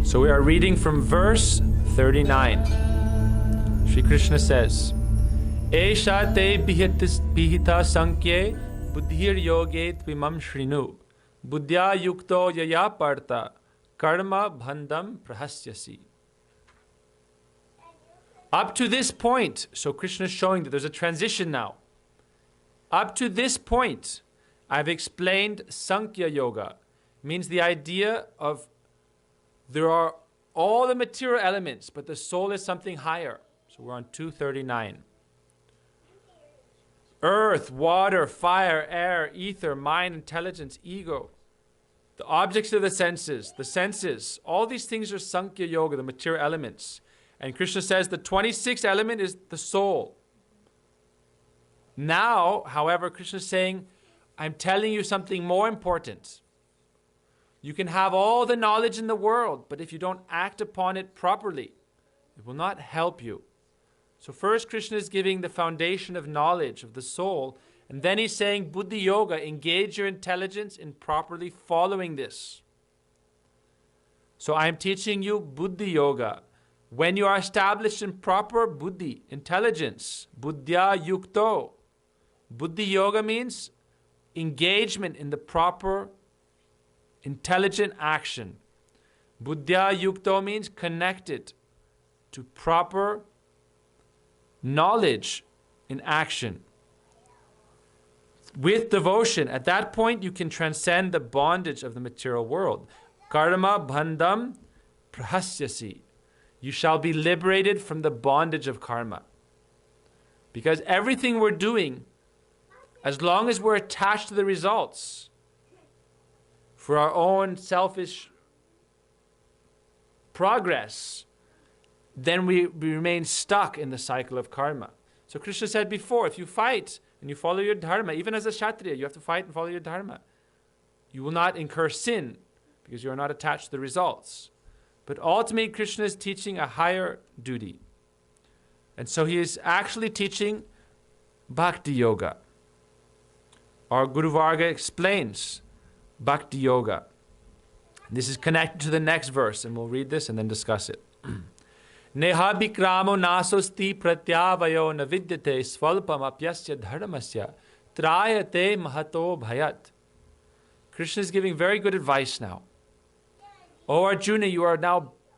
So we are reading from verse 39. Shri Krishna says, Esha te bihita sankye buddhir yoge tvimam shrinu buddhya yukto yaya parta karma bhandam prahasyasi. Up to this point, so Krishna is showing that there's a transition now. Up to this point, I've explained Sankhya Yoga. Means the idea of there are all the material elements, but the soul is something higher. So we're on 239. Earth, water, fire, air, ether, mind, intelligence, ego. The objects of the senses, all these things are Sankhya Yoga, the material elements. And Krishna says the 26th element is the soul. Now, however, Krishna is saying, I'm telling you something more important. You can have all the knowledge in the world, but if you don't act upon it properly, it will not help you. So first Krishna is giving the foundation of knowledge of the soul, and then he's saying, Buddhi Yoga, engage your intelligence in properly following this. So I'm teaching you Buddhi Yoga. When you are established in proper Buddhi, intelligence, Buddhya Yukto. Buddhi Yoga means engagement in the proper intelligent action. Buddhya Yukto means connected to proper knowledge in action. With devotion, at that point you can transcend the bondage of the material world. Karma bandham prahasyasi. You shall be liberated from the bondage of karma. Because everything we're doing, as long as we're attached to the results for our own selfish progress, then we remain stuck in the cycle of karma. So Krishna said before, if you fight and you follow your dharma, even as a Kshatriya, you have to fight and follow your dharma. You will not incur sin because you are not attached to the results. But ultimately, Krishna is teaching a higher duty. And so he is actually teaching Bhakti Yoga. Our Guru Varga explains Bhakti Yoga. This is connected to the next verse, and we'll read this and then discuss it. Neha bikramo nasosti pratyavayo navidyate svalpam apyasya dharmasya trayate mahato bhayat. Krishna is giving very good advice now. O Arjuna,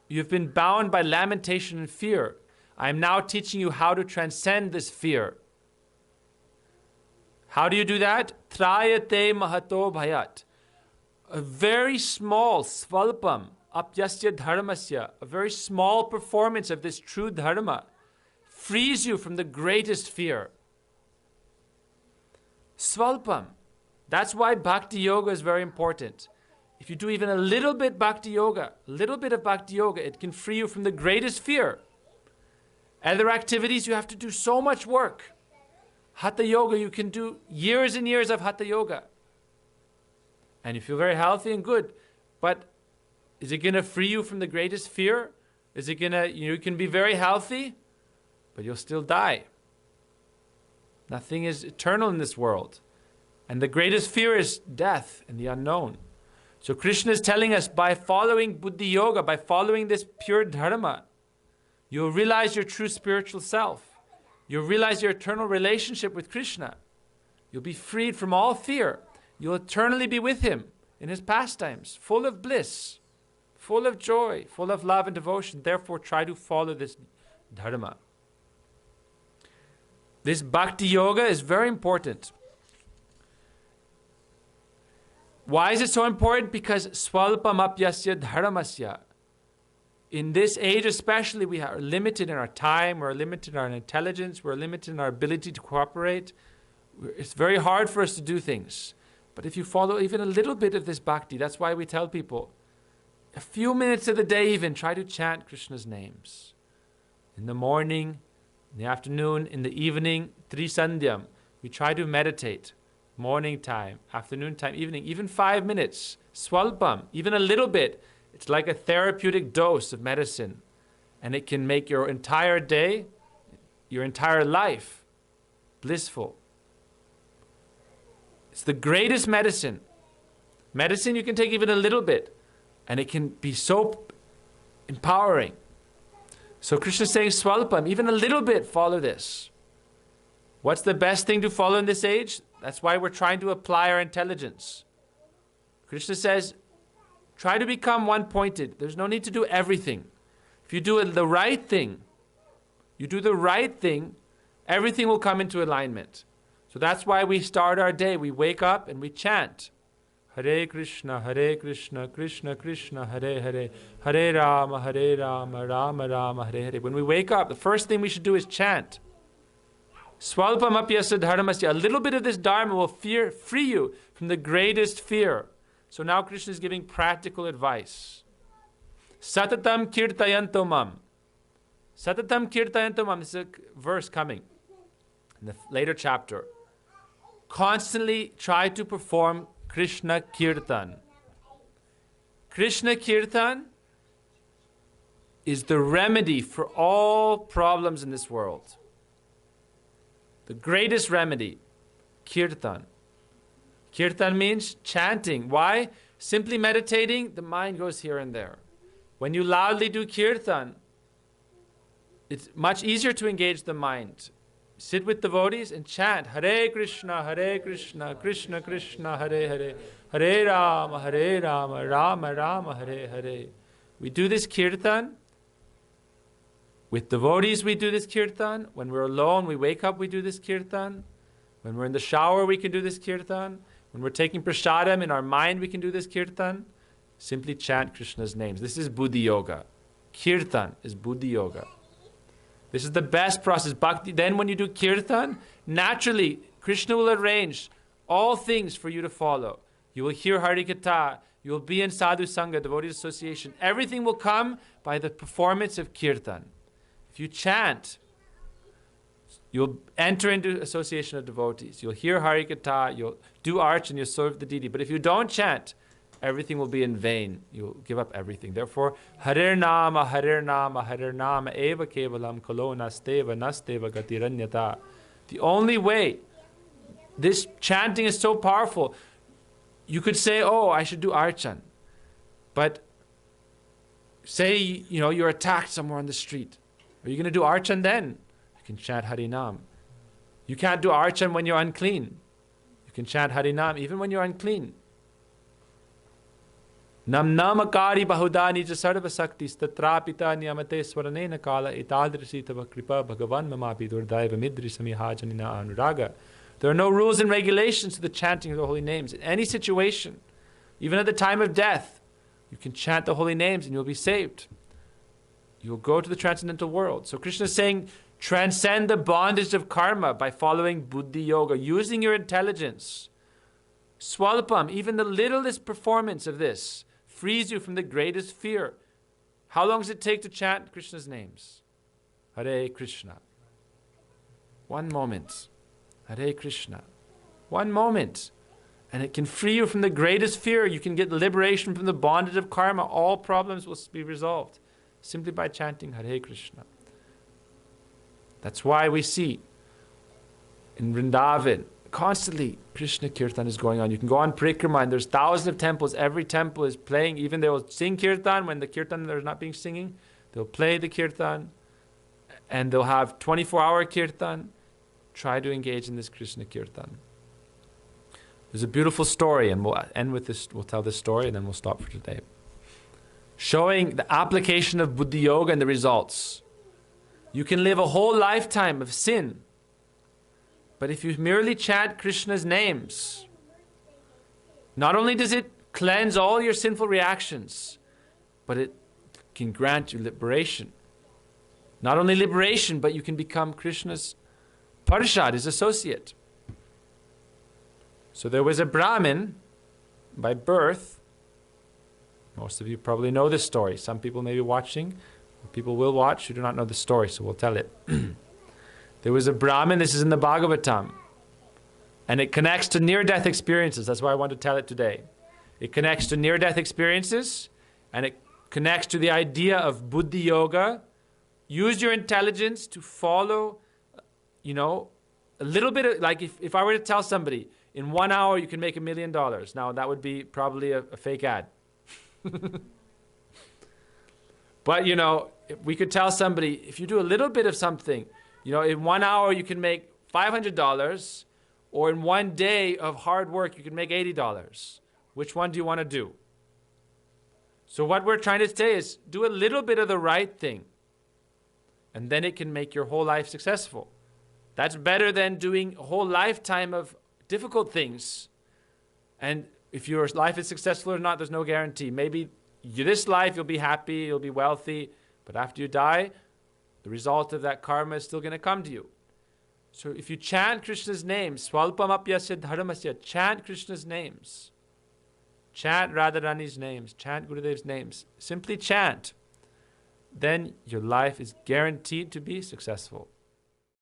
you've been bound by lamentation and fear. I am now teaching you how to transcend this fear. How do you do that? Trayate mahato bhayat. A very small, svalpam, apyasya dharmasya, a very small performance of this true dharma frees you from the greatest fear. Svalpam. That's why Bhakti Yoga is very important. If you do even a little bit Bhakti Yoga, a little bit of Bhakti Yoga, it can free you from the greatest fear. Other activities, you have to do so much work. Hatha Yoga, you can do years and years of Hatha Yoga. And you feel very healthy and good. But is it going to free you from the greatest fear? Is it going to, you can be very healthy, but you'll still die. Nothing is eternal in this world. And the greatest fear is death and the unknown. So Krishna is telling us, by following Buddhi Yoga, by following this pure dharma, you'll realize your true spiritual self. You'll realize your eternal relationship with Krishna. You'll be freed from all fear. You'll eternally be with him in his pastimes, full of bliss, full of joy, full of love and devotion. Therefore, try to follow this dharma. This Bhakti Yoga is very important. Why is it so important? Because swalpamapyasya dharmasya. In this age especially, we are limited in our time, we're limited in our intelligence, we're limited in our ability to cooperate. It's very hard for us to do things. But if you follow even a little bit of this bhakti, that's why we tell people, a few minutes of the day even, try to chant Krishna's names. In the morning, in the afternoon, in the evening, Trisandhyam, we try to meditate. Morning time, afternoon time, evening, even 5 minutes, swalpam, even a little bit. It's like a therapeutic dose of medicine. And it can make your entire day, your entire life, blissful. It's the greatest medicine. Medicine you can take even a little bit, and it can be so empowering. So Krishna is saying, Swalpam, even a little bit, follow this. What's the best thing to follow in this age? That's why we're trying to apply our intelligence. Krishna says, try to become one-pointed. There's no need to do everything. If you do the right thing, everything will come into alignment. So that's why we start our day. We wake up and we chant. Hare Krishna, Krishna Krishna, Hare Hare, Hare Rama, Rama Rama, Hare Hare. When we wake up, the first thing we should do is chant. Swalpamapyasa dharmasya. A little bit of this dharma will free you from the greatest fear. So now Krishna is giving practical advice. Satatam kirtayanto mam. Satatam kirtayanto mam. This is a verse coming in the later chapter. Constantly try to perform Krishna Kirtan. Krishna Kirtan is the remedy for all problems in this world. The greatest remedy, Kirtan. Kirtan means chanting. Why? Simply meditating, the mind goes here and there. When you loudly do Kirtan, it's much easier to engage the mind. Sit with devotees and chant Hare Krishna, Krishna Krishna, Hare Hare, Hare Rama, Rama Rama, Hare Hare. We do this Kirtan. With devotees we do this Kirtan. When we're alone, we wake up, we do this Kirtan. When we're in the shower, we can do this Kirtan. When we're taking prasadam in our mind, we can do this Kirtan. Simply chant Krishna's names. This is Buddhi Yoga. Kirtan is Buddhi Yoga. This is the best process. Bhakti. Then when you do Kirtan, naturally, Krishna will arrange all things for you to follow. You will hear Harikatha. You will be in Sadhu Sangha, devotee association. Everything will come by the performance of Kirtan. If you chant, you'll enter into association of devotees. You'll hear Harikatha. You'll do arch and you'll serve the deity. But if you don't chant, everything will be in vain. You'll give up everything. Therefore, Hare Nama, Eva Kevalam Kalo Nasteva Gatiranyata. The only way, this chanting is so powerful. You could say, oh, I should do archan. But say, you're attacked somewhere on the street. Are you going to do archan then? You can chant Harinam. You can't do archan when you're unclean. You can chant Harinam even when you're unclean. Nam namakari bahudani jasarva saktis tatrapita niyamate swaranena kala itadrisitava kripa bhagavan mamapi durdaiva midri samihajanina anuraga. There are no rules and regulations to the chanting of the holy names. In any situation, even at the time of death, you can chant the holy names and you'll be saved. You'll go to the transcendental world. So Krishna is saying, transcend the bondage of karma by following Buddhi Yoga, using your intelligence. Swalpam, even the littlest performance of this, frees you from the greatest fear. How long does it take to chant Krishna's names? Hare Krishna. 1 moment. Hare Krishna. 1 moment. And it can free you from the greatest fear. You can get liberation from the bondage of karma. All problems will be resolved simply by chanting Hare Krishna. That's why we see in Vrindavan, constantly Krishna Kirtan is going on. You can go on Parikrama and there's thousands of temples. Every temple is playing. Even they will sing Kirtan when the Kirtan there's not being singing. They'll play the Kirtan and they'll have 24-hour Kirtan. Try to engage in this Krishna Kirtan. There's a beautiful story and we'll end with this. We'll tell this story and then we'll stop for today. Showing the application of Buddhi Yoga and the results. You can live a whole lifetime of sin. But if you merely chant Krishna's names, not only does it cleanse all your sinful reactions, but it can grant you liberation. Not only liberation, but you can become Krishna's Parishad, his associate. So there was a Brahmin by birth. Most of you probably know this story. Some people may be watching. People will watch who do not know the story, so we'll tell it. There was a Brahmin, this is in the Bhagavatam, and it connects to near-death experiences. That's why I want to tell it today. It connects to near-death experiences, and it connects to the idea of Buddhi Yoga. Use your intelligence to follow, a little bit of, like if I were to tell somebody, in 1 hour you can make $1 million. Now that would be probably a fake ad. But, if we could tell somebody, if you do a little bit of something, in 1 hour you can make $500, or in 1 day of hard work you can make $80. Which one do you want to do? So what we're trying to say is, do a little bit of the right thing, and then it can make your whole life successful. That's better than doing a whole lifetime of difficult things. And if your life is successful or not, there's no guarantee. Maybe this life you'll be happy, you'll be wealthy, but after you die, the result of that karma is still going to come to you. So if you chant Krishna's names, swalpamapyasya dharmasya, chant Krishna's names. Chant Radharani's names, chant Gurudev's names. Simply chant. Then your life is guaranteed to be successful.